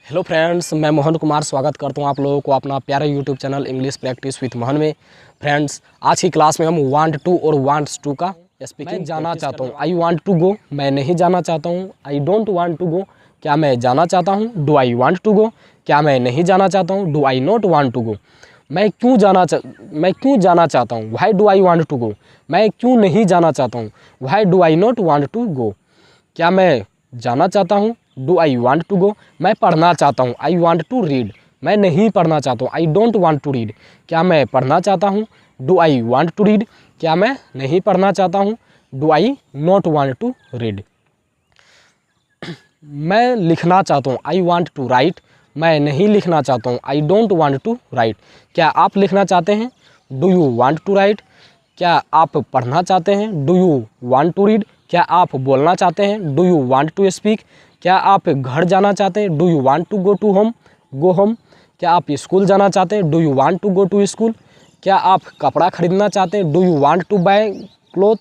Hello friends, मैं मोहन कुमार स्वागत करता हूं आप लोगों को अपना प्यारा YouTube channel English practice with Mohan में। फ्रेंड्स, आज की क्लास में हम वांट टू और वांट्स टू का स्पीकिंग जाना चाहता हूं। आई वांट टू गो, मैं नहीं जाना चाहता हूं। I don't want to go, क्या मैं जाना चाहता हूं। Do I want to go, क्या मैं नहीं जाना चाहता हूं। Do I not want to go, मैं क्यों जाना चाहता हूँ। Why do I want to go, मैं क्यों नहीं जाना चाहता हूँ। Why do I not want to go, क्या मैं जाना चाहता हूँ। Do I want to go, मैं पढ़ना चाहता हूँ। आई वांट टू रीड, मैं नहीं पढ़ना चाहता हूँ। I don't want to read, क्या मैं पढ़ना चाहता हूँ। Do I want to read, क्या मैं नहीं पढ़ना चाहता हूँ। Do I not want to read, मैं लिखना चाहता हूँ। आई वांट टू राइट, मैं नहीं लिखना चाहता हूँ। I don't want to write, क्या आप लिखना चाहते हैं। Do you want to write, क्या आप पढ़ना चाहते हैं। Do you want to read, क्या आप बोलना चाहते हैं। Do you want to speak, क्या आप घर जाना चाहते हैं। Do you want to go to home, go home, क्या आप स्कूल जाना चाहते हैं। Do you want to go to school, क्या आप कपड़ा खरीदना चाहते हैं। Do you want to buy cloth,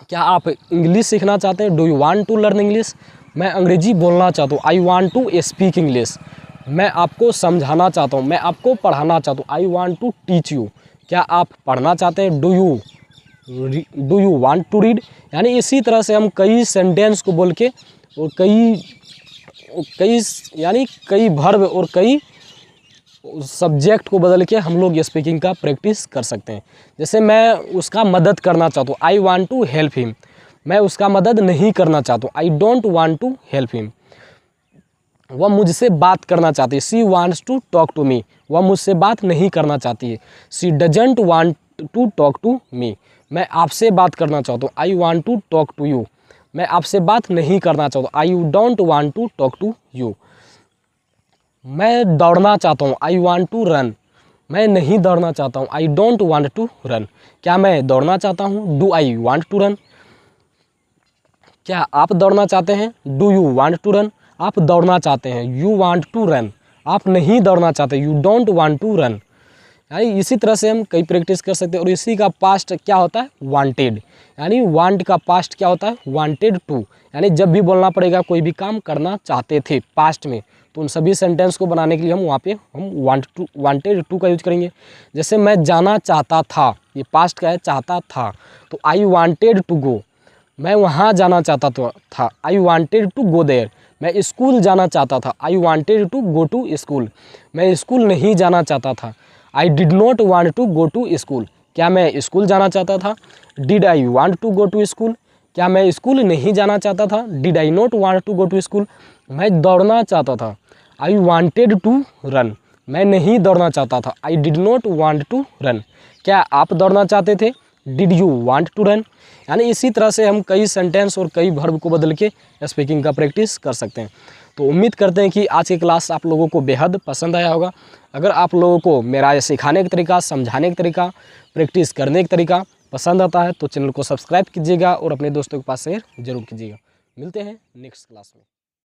क्या आप इंग्लिश सीखना चाहते हैं। Do you want to learn English, मैं अंग्रेजी बोलना चाहता हूँ। I want to speak English, मैं आपको समझाना चाहता हूँ, मैं आपको पढ़ाना चाहता हूँ। I want to teach you, क्या आप पढ़ना चाहते हैं। Do you want to read, यानी इसी तरह से हम कई सेंटेंस को बोल के और कई वर्ब और कई सब्जेक्ट को बदल के हम लोग स्पीकिंग का प्रैक्टिस कर सकते हैं। जैसे मैं उसका मदद करना चाहता हूँ। I want to help him, मैं उसका मदद नहीं करना चाहता हूँ। I don't want to help him, वह मुझसे बात करना चाहती है। She wants to talk to me, वह मुझसे बात नहीं करना चाहती है। She doesn't want to talk to me, मैं आपसे बात करना चाहता हूँ। I want to talk to you, मैं आपसे बात नहीं करना चाहता। I don't want to talk to you, मैं दौड़ना चाहता हूँ। आई वांट टू रन, मैं नहीं दौड़ना चाहता हूँ। I don't want to run, क्या मैं दौड़ना चाहता हूँ। Do I want to run, क्या आप दौड़ना चाहते हैं। Do you want to run, आप दौड़ना चाहते हैं। यू वांट टू रन, आप नहीं दौड़ना चाहते। You don't want to run, यानी इसी तरह से हम कई प्रैक्टिस कर सकते हैं। और इसी का पास्ट क्या होता है, वांटेड, यानी वांट का पास्ट क्या होता है, वांटेड टू, यानी जब भी बोलना पड़ेगा कोई भी काम करना चाहते थे पास्ट में, तो उन सभी सेंटेंस को बनाने के लिए हम वहाँ पे हम वांटेड टू का यूज करेंगे। जैसे मैं जाना चाहता था, ये पास्ट का है, चाहता था, तो आई वांटेड टू गो, मैं वहाँ जाना चाहता था। I wanted to go there, मैं स्कूल जाना चाहता था। I wanted to go to school, मैं स्कूल नहीं जाना चाहता था। I did not want to go to school, क्या मैं स्कूल जाना चाहता था। Did I want to go to school, क्या मैं स्कूल नहीं जाना चाहता था। Did I not want to go to school, मैं दौड़ना चाहता था। आई वांटेड टू रन, मैं नहीं दौड़ना चाहता था। I did not want to run, क्या आप दौड़ना चाहते थे। Did you want to run, यानी इसी तरह से हम कई सेंटेंस और कई वर्ब को बदल के स्पीकिंग का प्रैक्टिस कर सकते हैं। तो उम्मीद करते हैं कि आज की क्लास आप लोगों को बेहद पसंद आया होगा। अगर आप लोगों को मेरा सिखाने का तरीका, समझाने का तरीका, प्रैक्टिस करने का तरीका पसंद आता है तो चैनल को सब्सक्राइब कीजिएगा और अपने दोस्तों के पास शेयर जरूर कीजिएगा। मिलते हैं नेक्स्ट क्लास में।